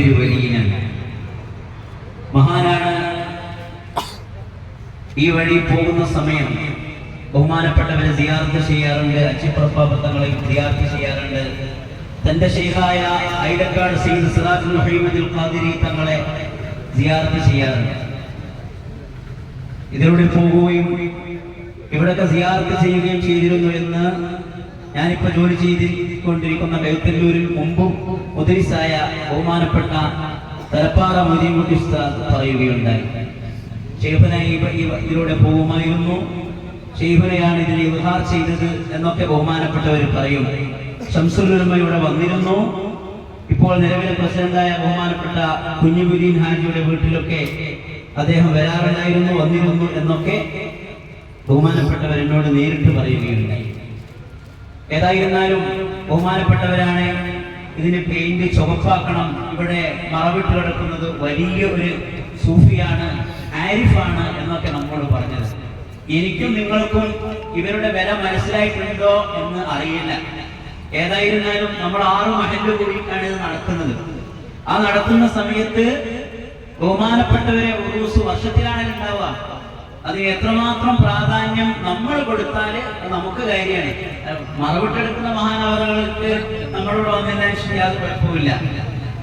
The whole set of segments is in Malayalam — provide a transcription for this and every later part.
മറ്റൊരു വലിയനാണ്, മഹാനാണ്. ഈ വഴി പോകുന്ന സമയം ബഹുമാനപ്പെട്ടവരെ സിയാറത്ത് ചെയ്യാറുണ്ട്, അച്ചിപ്പുറപ്പാപത്തങ്ങളെ സിയാറത്ത് ചെയ്യാറുണ്ട്. തന്റെ ശൈഖായ ഐലക്കാട് സയ്യിദ് സിറാജുൽ മുഹമ്മദുൽ ഖാദിരി തങ്ങളെ സിയാറത്ത് ചെയ്യാറുണ്ട്. ഇതിലൂടെ പോകുകയും ഇവിടൊക്കെ സിയാറത്ത് ചെയ്യുകയും ചെയ്തിരുന്നു എന്ന് ഞാനിപ്പോ ജോലി ചെയ്തുകൊണ്ടിരിക്കുന്ന കൈത്തല്ലൂരിൽ മുമ്പും മുദരിസായ ബഹുമാനപ്പെട്ട തലപ്പാറ മൊയ്തീൻകുട്ടി ഉസ്താദ് പറയുകയുണ്ടായി. ഷെയ്ഖുനായി ഇതിലൂടെ പോകുമായിരുന്നു, ഷെയ്ഖുനയാണ് ഇതിനെ ഇദ്ഹാർ ചെയ്തത് എന്നൊക്കെ ബഹുമാനപ്പെട്ടവർ പറയും. ശംസുൽ ഉലമ ഇവിടെ വന്നിരുന്നു. ഇപ്പോൾ നിലവിലെ പ്രസിഡന്റായ ബഹുമാനപ്പെട്ട കുഞ്ഞുബുദ്ദീൻ ഹാജിയുടെ വീട്ടിലൊക്കെ അദ്ദേഹം വരാറുണ്ടായിരുന്നു, വന്നിരുന്നു എന്നൊക്കെ ബഹുമാനപ്പെട്ടവർ എന്നോട് നേരിട്ട് പറയുകയുണ്ടായി. ഏതായിരുന്നാലും ബഹുമാനപ്പെട്ടവരാണ് ഇതിന് പെയിന്റ് ചുവപ്പാക്കണം, ഇവിടെ മറവിട്ട് കിടക്കുന്നത് വലിയ ഒരു സൂഫിയാണ്, ആരിഫാണ് എന്നൊക്കെ നമ്മോട് പറഞ്ഞത്. എനിക്കും നിങ്ങൾക്കും ഇവരുടെ വില മനസ്സിലായിട്ടുണ്ടോ എന്ന് അറിയില്ല. ഏതായിരുന്നാലും നമ്മൾ 6 മഹല്ല് കൂടിയിട്ടാണ് ഇത് നടത്തുന്നത്. ആ നടത്തുന്ന സമയത്ത് ബഹുമാനപ്പെട്ടവരെ ഉറൂസ് വർഷത്തിലാണെങ്കിൽ ഉണ്ടാവുക. അത് എത്രമാത്രം പ്രാധാന്യം നമ്മൾ കൊടുത്താൽ നമുക്ക് കാര്യമാണ്. മറവിട്ടെടുക്കുന്ന മഹാനവറുകൾക്ക് നമ്മളോട് വന്നതിന് യാതൊരു കുഴപ്പമില്ല.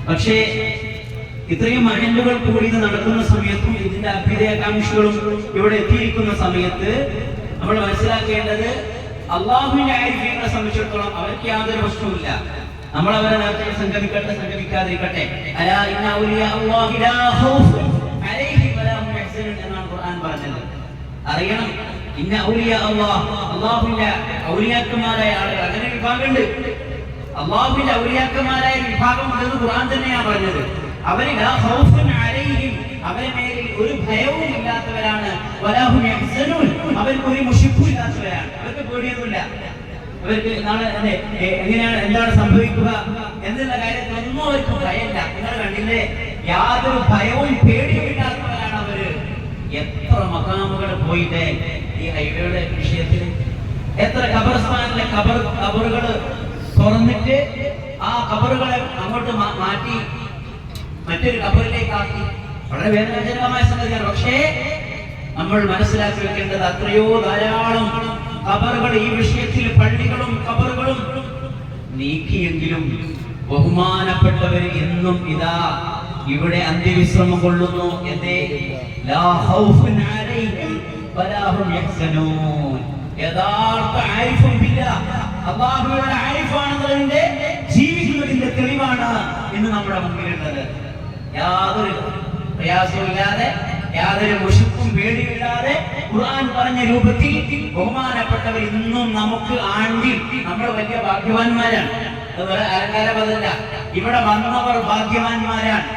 പക്ഷേ ഇത്രയും മഹല്ലുകൾ കൂടി ഇത് നടക്കുന്ന സമയത്തും ഇതിന്റെ അഭ്യുദയകാംക്ഷികളും ഇവിടെ എത്തിയിരിക്കുന്ന സമയത്ത് നമ്മൾ മനസ്സിലാക്കേണ്ടത്, അള്ളാഹുവിന്റെ ആരിഫീങ്ങളെ സംബന്ധിച്ചിടത്തോളം അവർക്ക് യാതൊരു പ്രശ്നവുമില്ല. നമ്മൾ അവരെ നേരത്തെ സംഗമിക്കട്ടെ സംഗമിക്കാതിരിക്കട്ടെ, അലാ ഇന്ന ഔലിയാ അല്ലാഹി ലാ ഖൗഫുൻ അലൈഹിം വലാ ഹും യഹ്സനൂൻ എന്നാണ് ഖുർആൻ പറഞ്ഞത്. അറിയണം, ഇന്ന ഔലിയാ അല്ലാഹ്, അള്ളാഹുവിന്റെ ഔലിയാക്കന്മാരായ ആളുകൾ, അങ്ങനെ വിഭാഗമുണ്ട്. അള്ളാഹുവിന്റെ ഔലിയാക്കന്മാരായ വിഭാഗം ഉണ്ടെന്ന് ഖുർആൻ തന്നെയാണ് പറഞ്ഞത്. അവര് ലാ ഖൗഫുൻ അലൈഹിം, അവരെ മേലിൽ ഒരു ഭയവും ഇല്ലാത്തവരാണ്, വലാ ഹും യഹ്സനൂൻ, അവർക്ക് ഒരു മുഷിപ്പും ഇല്ലാത്തവരാണ്. അവർക്ക് പേടിയൊന്നുമില്ല. അവർക്ക് നാളെ എങ്ങനെയാണ് എന്താണ് സംഭവിക്കുക എന്നുള്ള കാര്യത്തിലൊന്നും അവർക്ക് ഭയമില്ല. നിങ്ങൾ കണ്ടില്ലേ, യാതൊരു ഭയവും പേടിയും ഇല്ലാത്തവരാണ് അവര്. എത്ര മഖാമുകൾ പോയിട്ടേ ഈ ഹൈവേയുടെ വിഷയത്തിൽ, എത്ര ഖബർസ്ഥാനിലെ ഖബറുകൾ തുറന്നിട്ട് ആ ഖബറുകളെ അങ്ങോട്ട് മാറ്റി മറ്റൊരു ഖബറിലേക്ക് ആക്കി. വളരെ വേദനാജനകമായ സംഗതിയാണ്. പക്ഷേ നമ്മൾ മനസ്സിലാക്കി വെക്കേണ്ടത്, അത്രയോ ധാരാളം ഖബറുകൾ ഈ വിഷയത്തിൽ, പള്ളികളും ഖബറുകളും നീക്കിയെങ്കിലും ബഹുമാനപ്പെട്ടവർ ഇന്നും ഇതാ ഇവിടെ അന്ത്യവിശ്രമം കൊള്ളുന്നു. എന്തേ? ലാ ഖൗഫുൻ അലൈഹിം വലാ ഹും യഹ്സനൂൻ. യഥാർത്ഥ ആരിഫും ബില്ലാഹ്, അല്ലാഹുവിന്റെ ആരിഫാണെന്നതിന്റെ ജീവിക്കുന്നതിന്റെ തെളിവാണ് ഇന്ന് നമ്മുടെ മുമ്പിലുള്ളത്. യാതൊരു പ്രയാസമില്ലാതെ, യാതൊരു മുഷിപ്പും പേടിയില്ലാതെ ഖുർആൻ പറഞ്ഞ രൂപത്തിൽ ബഹുമാനപ്പെട്ടവർ ഇന്നും നമുക്ക് ആണ്ടിൽ നമ്മൾ വലിയ ഭാഗ്യവാന്മാരാണ്. അതുപോലെ അലങ്കാരമല്ല, ഇവിടെ വന്നവർ ഭാഗ്യവാന്മാരാണ്.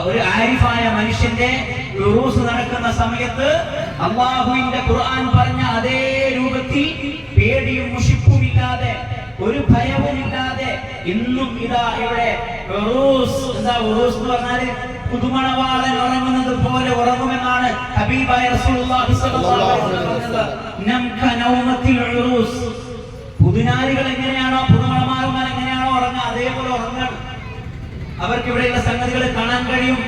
ഒരു ആരിഫായ മനുഷ്യന്റെ ഉറൂസ് നടക്കുന്ന സമയത്ത് അല്ലാഹുവിന്റെ ഖുർആൻ പറഞ്ഞ അതേ രൂപത്തിൽ പേടിയും മുഷിപ്പും ഇല്ലാതെ, ഒരു ഭയവുമില്ലാതെ ഇന്നും ഇതാ ഇവിടെ ഉറൂസ്. എന്താ ഉറൂസ് എന്ന് പറഞ്ഞാല് പുതുമണവാളൻ ഉറങ്ങുന്നത് പോലെ ഉറങ്ങുമെന്നാണ് ഹബീബായ റസൂലുള്ളാഹി സ്വല്ലല്ലാഹു അലൈഹി വസല്ലം. നംക നൗമത്തിൽ ഉറൂസ്. പുതുനാരികൾ എങ്ങനെയാണോ, പുതുമണവാളന്മാർ എങ്ങനെയാണോ ഉറങ്ങുക, അതേപോലെ ഉറങ്ങണം. അവർക്ക് ഇവിടെയുള്ള സംഗതികൾ കാണാൻ കഴിയും,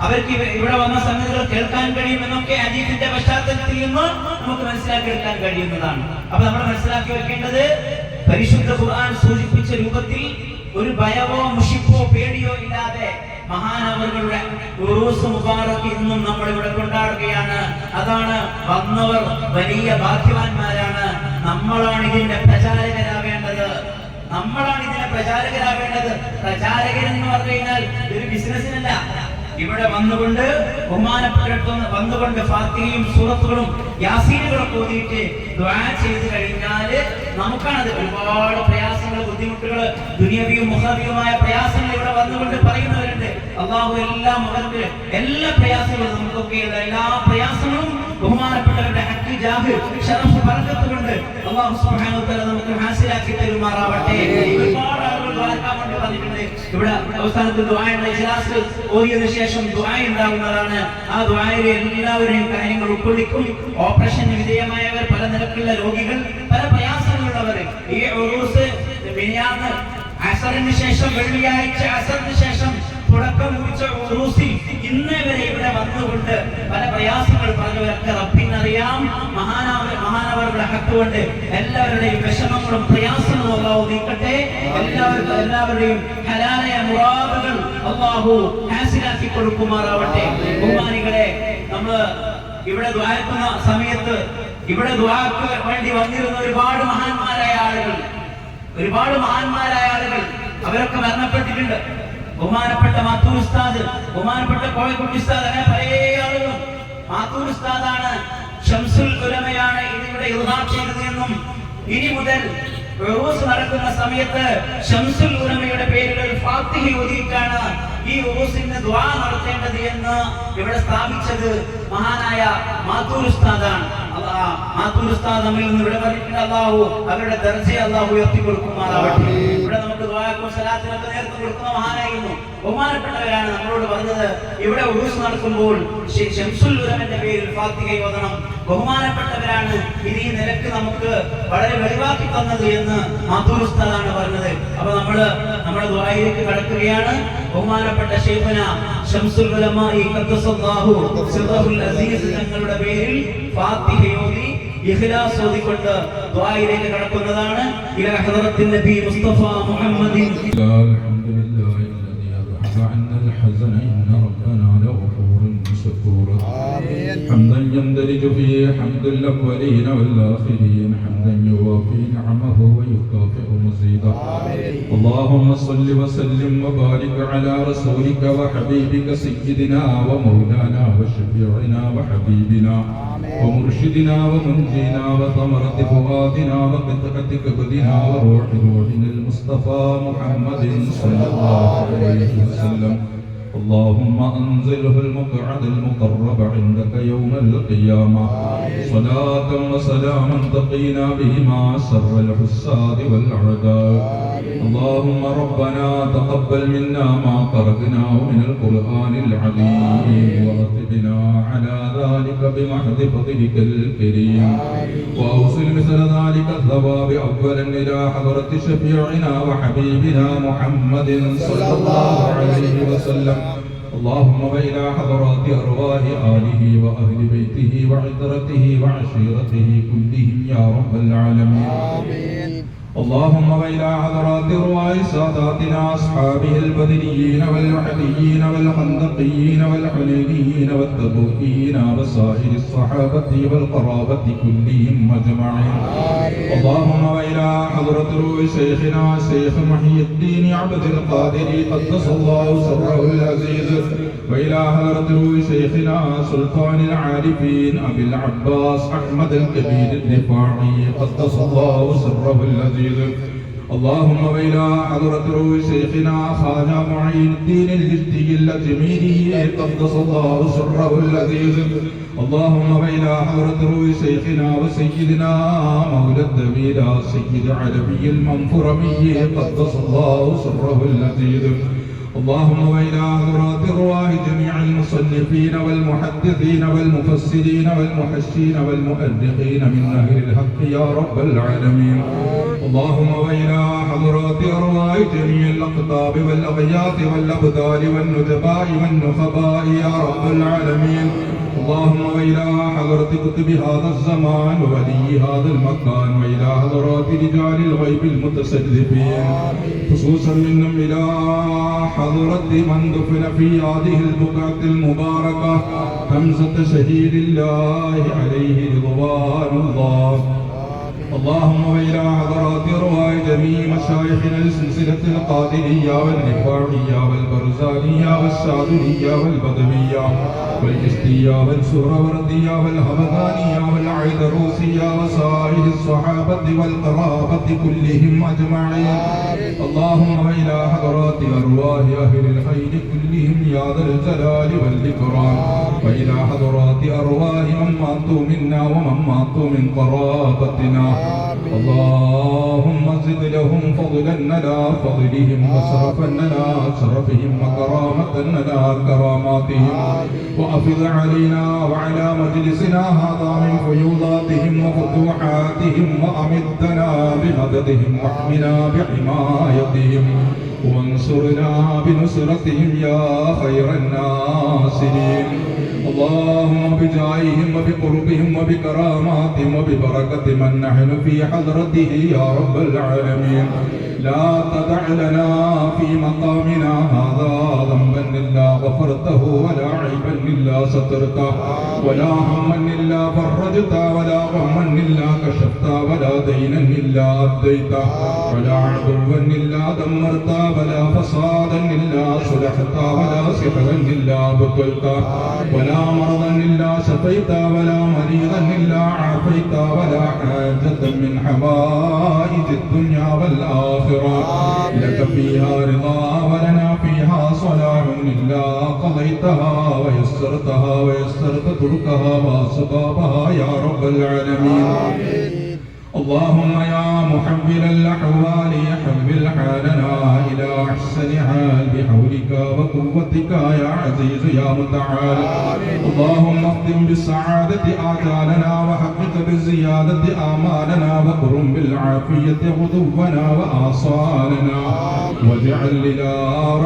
അവർക്ക് ഇവിടെ വന്ന സംഗതികൾ കേൾക്കാൻ കഴിയും എന്നൊക്കെ ഹദീസിന്റെ പശ്ചാത്തലത്തിൽ നിന്ന് നമുക്ക് മനസ്സിലാക്കി എടുക്കാൻ കഴിയുന്നതാണ്. അപ്പൊ നമ്മൾ മനസ്സിലാക്കി വെക്കേണ്ടത്, പരിശുദ്ധ ഖുർആൻ സൂചിപ്പിച്ച രൂപത്തിൽ ഒരു ഭയമോ മുഷിപ്പോ പേടിയോ ഇല്ലാതെ മഹാനവറുകളുടെ ഉറൂസ് മുബാറക്ക് ഇന്നും നമ്മൾ ഇവിടെ കൊണ്ടാടുകയാണ്. അതാണ് വന്നവർ വലിയ ഭാഗ്യവാന്മാരാണ്. നമ്മളാണ് ഇതിന്റെ പ്രചാരകരാവേണ്ടത്. നമ്മളാണ് ഇതിന്റെ പ്രചാരകരാവേണ്ടത്. പ്രചാരകരെന്ന് പറഞ്ഞു കഴിഞ്ഞാൽ ഒരു ബിസിനസ്സിനല്ല. ഇവിടെ വന്നുകൊണ്ട് ബഹുമാനപ്പെട്ടിടത്ത് വന്നുകൊണ്ട് ഫാത്തിഹയും സൂറത്തുകളും യാസീനുകളും ഓതിയിട്ട് ദുആ ചെയ്ത് കഴിഞ്ഞാൽ നമുക്കാണത്. ഒരുപാട് പ്രയാസങ്ങൾ, ബുദ്ധിമുട്ടുകൾ, ദുനിയവിയും മുഖവിയുമായ പ്രയാസങ്ങൾ ഇവിടെ വന്നുകൊണ്ട് പറയുന്നവരുണ്ട്. അള്ളാഹു എല്ലാം അവർക്ക് എല്ലാ പ്രയാസങ്ങളും, നമുക്കൊക്കെ എല്ലാ പ്രയാസങ്ങളും ബഹുമാനപ്പെട്ടവരുടെ ഹക്ക്, ജാഹ്, ശറഫ്, ബർക്കത്ത് കൊണ്ട് അല്ലാഹു സുബ്ഹാനഹു വ തആല നമുക്ക് ഹാസിലാക്കി തരുമാറാവട്ടെ. ഒരുപാട് ആളുകൾ ദുആക്കാൻ വേണ്ടി വന്നിട്ടുണ്ട്. ഇവിടെ അവസാനത്തെ ദുആയുടെ ഇഖ്ലാസ് ഓതിയതിനു ശേഷം ദുആ ഉണ്ടാകുന്നതാണ്. ആ ദുആയിൽ എല്ലാവരെയും കാര്യങ്ങൾ ഉൾക്കൊള്ളിക്കും. ഓപ്പറേഷന് വിധേയമായവർ, പല നിലക്കുള്ള രോഗികൾ, പല പ്രയാസങ്ങളുള്ളവർ, ഈ ഉറൂസ് മിനിയാന്ന് അസറിന് ശേഷം വെള്ളിയാഴ്ച അസറിന് ശേഷം തുടക്കം കുറിച്ച ഉറൂസിൽ ഇന്നേ വരെ ഇവിടെ വന്നുകൊണ്ട് പല പ്രയാസങ്ങൾ പറഞ്ഞവർക്ക് റബ്ബിനറിയാം. മഹാനവരുടെ ഹക്ക് കൊണ്ട് എല്ലാവരുടെയും വിഷമങ്ങളും പ്രയാസങ്ങളും അല്ലാഹു നീക്കട്ടെ. എല്ലാവരുടെയും ഹലാലായ മുറാദുകൾ അല്ലാഹു ഹാസിലാക്കി കൊടുക്കുമാറാവട്ടെ. ബഹുമാനികളെ, നമ്മൾ ഇവിടെ ദുആക്കുന്ന സമയത്ത് ഇവിടെ ദുആക്ക് വേണ്ടി വന്നിരുന്ന ഒരുപാട് മഹാന്മാരായ ആളുകൾ അവരൊക്കെ മരണപ്പെട്ടിട്ടുണ്ട്. ബഹുമാനപ്പെട്ട മാത്തൂർ ഉസ്താദ്, ബഹുമാനപ്പെട്ട കോഴിക്കോട് ഉസ്താദ്, അങ്ങനെ പല ആളുകളും. മാത്തൂർ ഉസ്താദാണ്, ശംസുൽ ഉലമയാണ് ഇതിവിടെ ഇൽഹാം ചെയ്തതെന്നും ഇനി മുതൽ ഉറൂസ് നടക്കുന്ന സമയത്ത് ശംസുൽ ഉലമയുടെ പേരിൽ ഫാത്തിഹ ഓതിയിട്ടാണ് ഈ ഉറൂസിന് ദുആ നടത്തേണ്ടത് എന്ന് ഇവിടെ സ്ഥാപിച്ചത് മഹാനായ മാത്തൂർ ഉസ്താദാണ്. മാത്തൂർ ഉസ്താദ് നമ്മിൽ നിന്ന് ഇവിടെ പറഞ്ഞിട്ടുണ്ട്. അല്ലാഹു അവരുടെ ദർജയെ അല്ലാഹു ഉയർത്തി കൊടുക്കുമാറാവട്ടെ. ഇവിടെ നമുക്ക് ദുആക്കും സലാത്തിനൊക്കെ നേതൃത്വം കൊടുക്കുന്ന മഹാനായിരുന്നു. ബഹുമാനപ്പെട്ടവരാണ് നമ്മളോട് പറഞ്ഞത് ഇവിടെ ഉറൂസ് നടക്കുമ്പോൾ ശംസുൽ ഉലമയുടെ പേരിൽ ഫാത്തിഹ ഓതണം. ബഹുമാനപ്പെട്ടവരാണ് ഇത് ഈ നിലക്ക് നമുക്ക് വളരെ വെളിവാക്കി തന്നത് എന്ന് മാത്തൂർ ഉസ്താദാണ് പറഞ്ഞത്. അപ്പൊ നമ്മുടെ ദുആയിലേക്ക് കടക്കുകയാണ്. ബഹുമാനപ്പെട്ട ശൈഖുന ശംസുൽ ഉലമ ഖദ്ദസല്ലാഹു സിർറഹുൽ അസീസ് തങ്ങളുടെ പേരിൽ ഫാത്തിഹ ഓതി ഇഖ്ലാസ് ഓതിക്കൊണ്ട് ദുആയിലേക്ക് കടക്കുന്നതാണ്. ഇലാ ഹദറത്തിൻ നബി മുസ്തഫ മുഹമ്മദിൻ. عنا الحزن إن ربنا لغفور شكور. حمدا يندرج فيه حمد الأولين والآخرين، حمدا يوافي نعمه ويكافئ مزيدا. اللهم صل وسلم وبارك على رسولك وحبيبك سيدنا ومولانا وشفيعنا وحبيبنا ومرشدنا ومنجينا وثمرة فؤادنا وقطعة كبدنا وروح روحنا المصطفى محمد صلى الله عليه وسلم. اللهم أنزله المقعد المقرب عندك يوم القيامة، صلاة وسلاما تقينا بهما شر الحساد والأعداء. اللهم ربنا تقبل منا ما قرأناه من القرآن العظيم، ورتبنا على ذلك بمحض فضلك الكريم، وأوصل مثل ذلك الثواب أولا إلى حضرة شفيعنا وحبيبنا محمد صلى الله عليه وسلم. اللهم وإلى حضرات أرواح آله وأهل بيته وعترته وعشيرته كلهم يا رب العالمين. آمين. اللهم وإلى حضرات أرواح ساداتنا أصحابه البدريين والوحديين والخندقيين والحنينيين والتبوكيين وسائر الصحابة والقرابة كلهم أجمعين. اللهم وإلى حضرة روح شيخنا شيخ محي الدين عبد القادر قدس الله سره العزيز، وإلى حضرة روح شيخنا سلطان العارفين أبي العباس أحمد الكبير الرفاعي قدس الله سره العزيز. اللهم وإلى حضرة روح شيخنا خواجة معين الدين الجدي الأجميري قدس الله سره العزيز. اللهم وإلى حضرة روح شيخنا وسيدنا مولى الدبيلة سيد علوي المنفرمي قدس الله سره العزيز. اللهم وإلى حضرات أرواح جميع المصنفين والمحدثين والمفسرين والمحشين والمؤرخين من أهل الحق يا رب العالمين. اللهم وإلى حضرات أرواح جميع الأقطاب والأغياث والأبدال والندباء والنخباء يا رب العالمين. اللهم وإلى حضرة كتب هذا الزمان وولي هذا المكان، وإلى حضرات رجال الغيب المتصرفين، خصوصا منهم إلى حضرة من دفن في هذه البقعة المباركة حمزة شهيد الله عليه رضوان الله. اللهم وإلى حضرات أرواح جميع مشايخنا السلسلة القادرية والرفاعية والبرزانية والشاذلية والبدوية والجستية والسهروردية والهمدانية والعيدروسية وسائر الصحابة والقرابة كلهم أجمعين. اللهم وإلى حضرات أرواح أهل الخير كلهم يا ذا الجلال والإكرام، وإلى حضرات أرواح من ماتوا منا ومن ماتوا من قرابتنا. اللهم وزد لهم فضلا على فضلهم وشرفا على شرفهم وكرامة على كراماتهم وأفض علينا وعلى مجلسنا هذا من فيوضاتهم وفتوحاتهم وأمدنا بمددهم واحمنا بحمايتهم وانصرنا بنصرتهم يا خير الناصرين. اللهم بجاههم وبقربهم وبكراماتهم وببركة من نحن في حضرته يا رب العالمين لا تدع لنا في مقامنا هذا ذنبا إلا غفرته ولا عيبا إلا سترته ولا هما إلا فرجته ولا غما إلا كشفته ولا دينا إلا أديته ولا عدوا إلا دمرته ولا فسادا إلا صلحته ولا سحرا إلا بطلته ولا مرضا إلا شفيته ولا مريضا إلا عافيته ولا حاجة من حوائج الدنيا والآخرة لك فيها رضا ولنا فيها صلاح إلا قضيتها ويسرتها ويسرت تركها وأسبابها يا رب العالمين. اللهم يا محول الأحوال حول حالنا إلى أحسن حال بحولك وقوتك يا عزيز يا متعال. اللهم اختم بالسعادة آجالنا وحقق بالزيادة آمالنا وقرم بالعافية غدونا وآصالنا واجعل إلى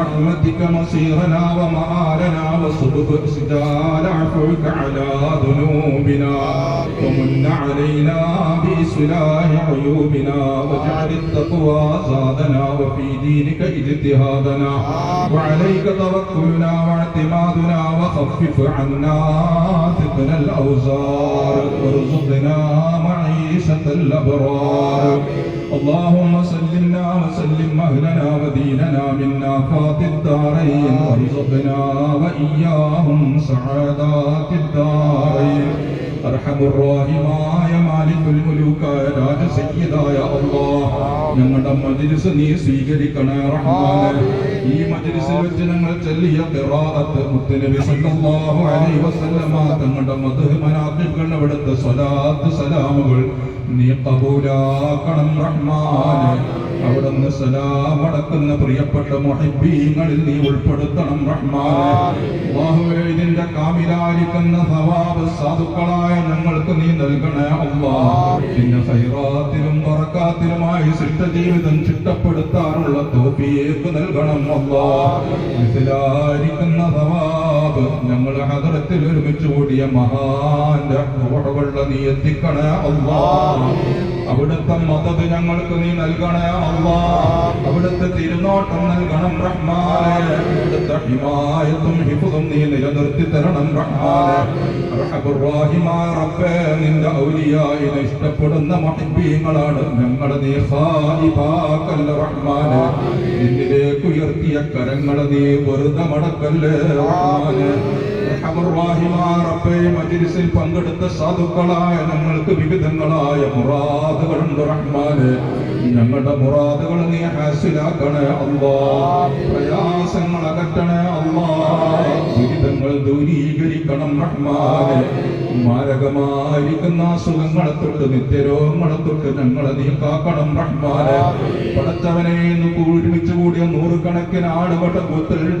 رحمتك مصيرنا ومآلنا وصدق سدال عفوك على ذنوبنا ومن علينا بإصلاح عيوبنا واجعل التقوى زادنا وفي دينك اجتهادنا وعليك توكلنا واعتمادنا وخفف عنا ثقل الأوزار وارزقنا معيشة الأبرار. اللهم سلمنا وسلم أهلنا وديننا من آفات الدارين وارزقنا وإياهم سعادات الدارين. أرحم الراحمين مالك الملوك രാജ സയ്യിദായ അല്ലാഹ് ഞങ്ങളുടെ മജ്ലിസ് നീ സ്വീകരിക്കണേ റഹ്മാനേ. ഈ മജ്ലിസിൽ വെച്ച് ഞങ്ങൾ ചൊല്ലിയ ഖിറാഅത്ത് മുത്തനബി സല്ലല്ലാഹു അലൈഹി വസല്ലമ തങ്ങളുടെ മദ്ഹ് മനാഖിബുകൾ അവിടുത്തെ സ്വലാത്ത് സലാമുകൾ നീ ഖബൂലാക്കണം റഹ്മാനേ. അവിടുന്ന് സലാം അടക്കുന്ന പ്രിയപ്പെട്ട മുഹിബ്ബീങ്ങളിൽ നീ ഉൾപ്പെടുത്തണം റഹ്മാനേ. അല്ലാഹുവേ ഇതിന്റെ കാമിലായിരിക്കുന്ന സവാബ് സാധുക്കളായ ഞങ്ങൾക്ക് നീ നൽകണേ അല്ലാഹ്. നിന്റെ ഖൈറാത്തിലും ബറകാത്തിലുമായി സൃഷ്ടജീവിതം ചിട്ടപ്പെടുത്താനുള്ള തൗഫീഖ് നൽകണം അല്ലാഹ്. ഇതിലായിരിക്കുന്ന സവാബ് ഞങ്ങൾ ഹദറത്തിൽ ഒരുമിച്ച് കൂടിയ മഹാന്റെ റൂഹുള്ള നീ എത്തിക്കണേ അല്ലാഹ്. അവിടുത്തെ മദദ് ഞങ്ങൾക്ക് നീ നൽകണേ അല്ലാഹ്. അവിടുത്തെ തിരുനോട്ടം നൽകണം റഹ്മാനേ. അവിടുത്തെ ഹിമായത്തും ഹിഫ്ദും നീ നിലനിർത്തി തരണം റഹ്മാനേ. അർഹമുർ റഹീമായ റബ്ബേ നിന്റെ ഔലിയായിനെ ഇഷ്ടപ്പെടുന്ന മുഹിബ്ബീങ്ങളാണ് ഞങ്ങളെ നീ ഖായിബാക്കല്ല റഹ്മാനേ. നിന്നിലേക്ക് ഉയർത്തിയ കരങ്ങളെ നീ വെറുതെ മടക്കല്ലേ റഹ്മാനേ. അർഹമുർ റഹീമായ റബ്ബേ മജ്ലിസിൽ പങ്കെടുത്ത സാധുക്കളായ ഞങ്ങൾക്ക് വിവിധങ്ങളായ മുറാദുകളുണ്ട് റഹ്മാനേ. ഞങ്ങളുടെ മുറാദുകൾ നീ ഹാസിലാക്കണേ അല്ലാഹ്. പ്രയാസങ്ങൾ അകറ്റണേ അല്ലാഹ്. ദുരിതങ്ങൾ ദൂരീകരിക്കണം റഹ്മാനേ. മാരകമായിരിക്കുന്ന അസുഖങ്ങളെ തൊട്ട് നിത്യരോഗങ്ങളെ തൊട്ട് ഞങ്ങളെ നീ കാക്കണം റഹ്മാനേ. പടച്ചവനെ ഇന്ന് ഒരുമിച്ച് കൂടിയ നൂറുകണക്കിന് ആളുകളുടെ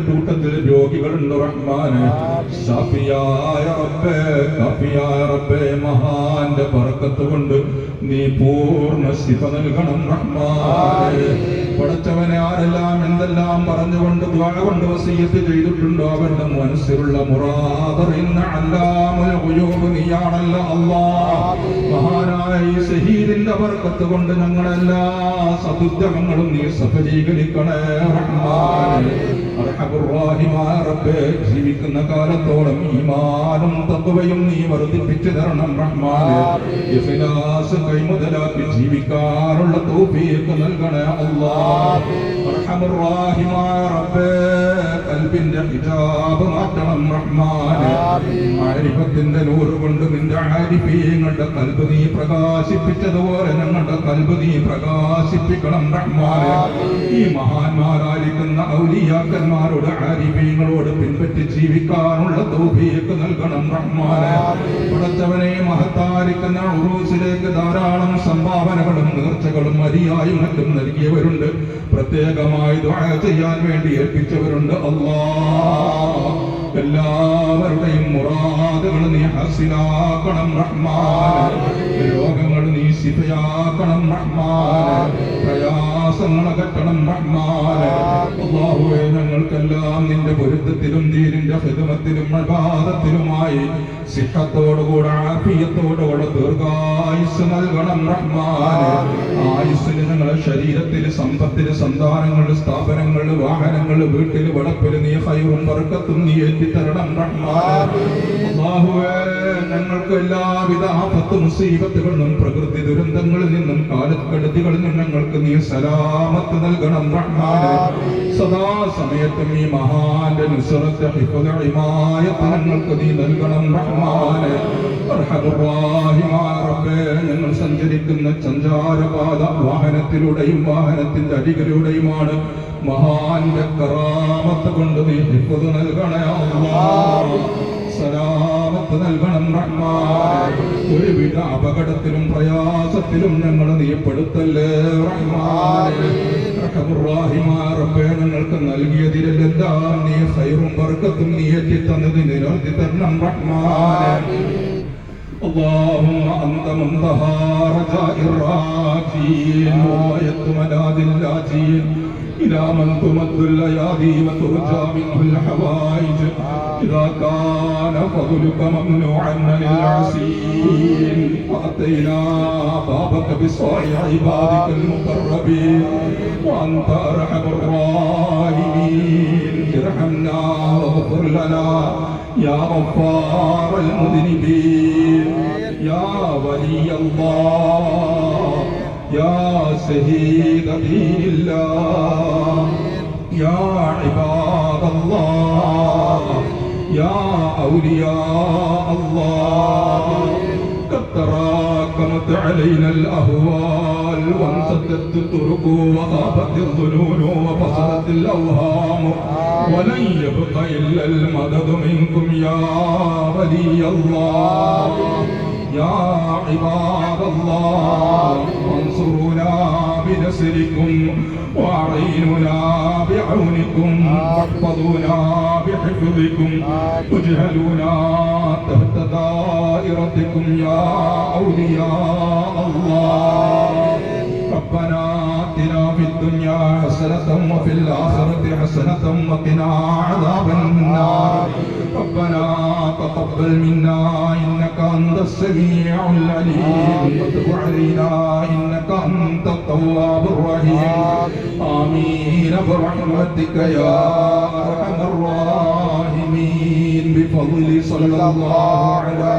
കൂട്ടത്തിൽ രോഗികളുണ്ട് റഹ്മാനേ. ശാഫിയായ റബ്ബേ കാഫിയായ റബ്ബേ മഹാന്റെ ബർക്കത്ത് കൊണ്ട് നീ പൂർണ്ണ ശിഫ നൽകണം റഹ്മാനേ. പടച്ചവനെ ആരെല്ലാം എന്തെല്ലാം പറഞ്ഞുകൊണ്ട് ദുആ കൊണ്ട് വസിയത്ത് ചെയ്തിട്ടുണ്ടോ അവരുടെ മനസ്സിലുള്ള മുറാദ് അല്ലാമുൽ ഗുയൂബ് നീയാണല്ലോ അല്ലാഹ്. മഹാനായ ഈ ശഹീദിന്റെ ബർക്കത്ത് കൊണ്ട് ഞങ്ങളെല്ലാ സദുദ്യമങ്ങളും നീ സഫലീകരിക്കണേ റഹ്മാനേ. അർഹമുർ റഹീമായ റബ്ബേ ജീവിക്കുന്ന കാലത്തോളം ഈമാനും തഖ്വയും നീ വർദ്ധിപ്പിച്ചു തരണം റഹ്മാനേ. ഇഖ്ലാസ് കൈമുതലാക്കി ജീവിക്കാനുള്ള തൗഫീഖ് നൽകണേ അല്ലാഹ്. അർഹമുർ റഹീമായ റബ്ബേ കൽബിന്റെ ഹിജാബ് മാറ്റണം റഹ്മാനെ. മാരിഫത്തിന്റെ നൂറ് കൊണ്ട് നിന്റെ ആരിഫീങ്ങളുടെ കൽബ് നീ പ്രകാശിപ്പിച്ചതുപോലെ ഞങ്ങളുടെ കൽബ് നീ പ്രകാശിപ്പിക്കണം റഹ്മാനെ. ഈ മഹാന്മാരായിരിക്കുന്ന ഔലിയാക്കന്മാരോട് ആരിഫീങ്ങളോട് പിൻപറ്റി ജീവിക്കാനുള്ള തൗഫീഖ് നൽകണം റഹ്മാനെ. പടച്ചവനെ മഹത്തായിരിക്കുന്ന ഉറൂസിലേക്ക് ധാരാളം സംഭാവനകളും നേർച്ചകളും അരിയായും മറ്റും നൽകിയവരുണ്ട്. പ്രത്യേകമായി ദുആ ചെയ്യാൻ വേണ്ടി ഏൽപ്പിച്ചവരുണ്ട്. അല്ലാഹ് എല്ലാവരുടെയും മുറാദുകൾ നീ ഹസിലാക്കണം റഹ്മാനെ. രോഗങ്ങൾ നീ ശിഫയാക്കണം റഹ്മാനെ. പ്രയാസങ്ങൾ അകറ്റണം റഹ്മാനെ. അല്ലാഹുവേ ഞങ്ങൾക്കെല്ലാം നിന്റെ പൊരുത്തത്തിലും ദീനിന്റെ ഖിദ്മത്തിലും ഇബാദത്തിലുമായി സിഹത്തോടുകൂടെ ആഫിയത്തോടുകൂടെ ദീർഘായുസ് നൽകണം റഹ്മാനെ. ആയുസ്സിന് ഞങ്ങളുടെ ശരീരത്തിൽ സമ്പത്തിൽ സന്താനങ്ങൾ സ്ഥാപനങ്ങൾ വാഹനങ്ങൾ വീട്ടിൽ വളപ്പിൽ നീ ഖൈറും ബർക്കത്തും നീ ഏറ്റിത്തരണം റഹ്മാനെ. അല്ലാഹുവേ ഞങ്ങൾക്ക് എല്ലാവിധ ആപത്ത് മുസീബത്തുകളിൽ നിന്നും പ്രകൃതി ദുരന്തങ്ങളിൽ നിന്നും കാലക്കെടുതികളിൽ നിന്നും ഞങ്ങൾക്ക് നീ സലാമത്ത് നൽകണം റഹ്മാനെ. സദാ സമയത്തും ഈ മഹാന്റെ നുസ്റത്ത് ഹിഫ്ദ് ഇമായത്ത് ഞങ്ങൾക്ക് നീ നൽകണം റഹ്മാനെ. അർഹമുർ-റഹീമായ റബ്ബേ ഞങ്ങൾ സഞ്ചരിക്കുന്ന സഞ്ചാരപാത വാഹനത്തിലൂടെയും വാഹനത്തിന്റെ അരികിലൂടെയുമാണ്. മഹാന്റെ കറാമത്ത് കൊണ്ട് നീ ഹിഫ്ദ് നൽകണേ അല്ലാഹ്. സലാമത്ത് നൽകണം റഹ്മാനെ. ഒരുവിധ അപകടത്തിലും പ്രയാസത്തിലും ഞങ്ങൾ നീ പെടുത്തല്ലേ റഹ്മാനെ. അർഹമുർ-റഹീമായ റബ്ബേ ഞങ്ങൾക്ക് നൽകിയതിലെല്ലാം നീ ഖൈറും ബർക്കത്തും നീ ഏറ്റിത്തന്നത് നിലനിർത്തി തരണം റഹ്മാനെ. اللهم أنت منتهى رجاء الراجين وغاية ملاذ اللاجين إلى من تمد الأيادي وترجى منه الحوائج. إذا كان فضلك ممنوعا للعسين فأتينا بابك بصالح عبادك المقربين وأنت أرحم الراحمين. ارحمنا واغفر لنا يا غفار المذنبين يا ولي الله يا شهيد دين الله يا عباد الله يا أولياء الله. قد تراكمت علينا الأهوال وانسدت الطرق وغابت الظنون وفصلت الأوهام ولن يبق إلا المدد منكم يا ولي الله يا عباد الله. وانصرونا بنصركم وأعيننا بعونكم واحفظونا بحفظكم واجعلونا تحت دائرتكم يا أولياء الله. ربنا آتنا في الدنيا حسنة وفي الآخرة حسنة وقنا عذاب النار. ربنا تقبل منا إنك أنت السميع العليم وتب علينا إنك أنت التواب الرحيم. آمين برحمتك يا أرحم الراحمين بفضل صلى الله على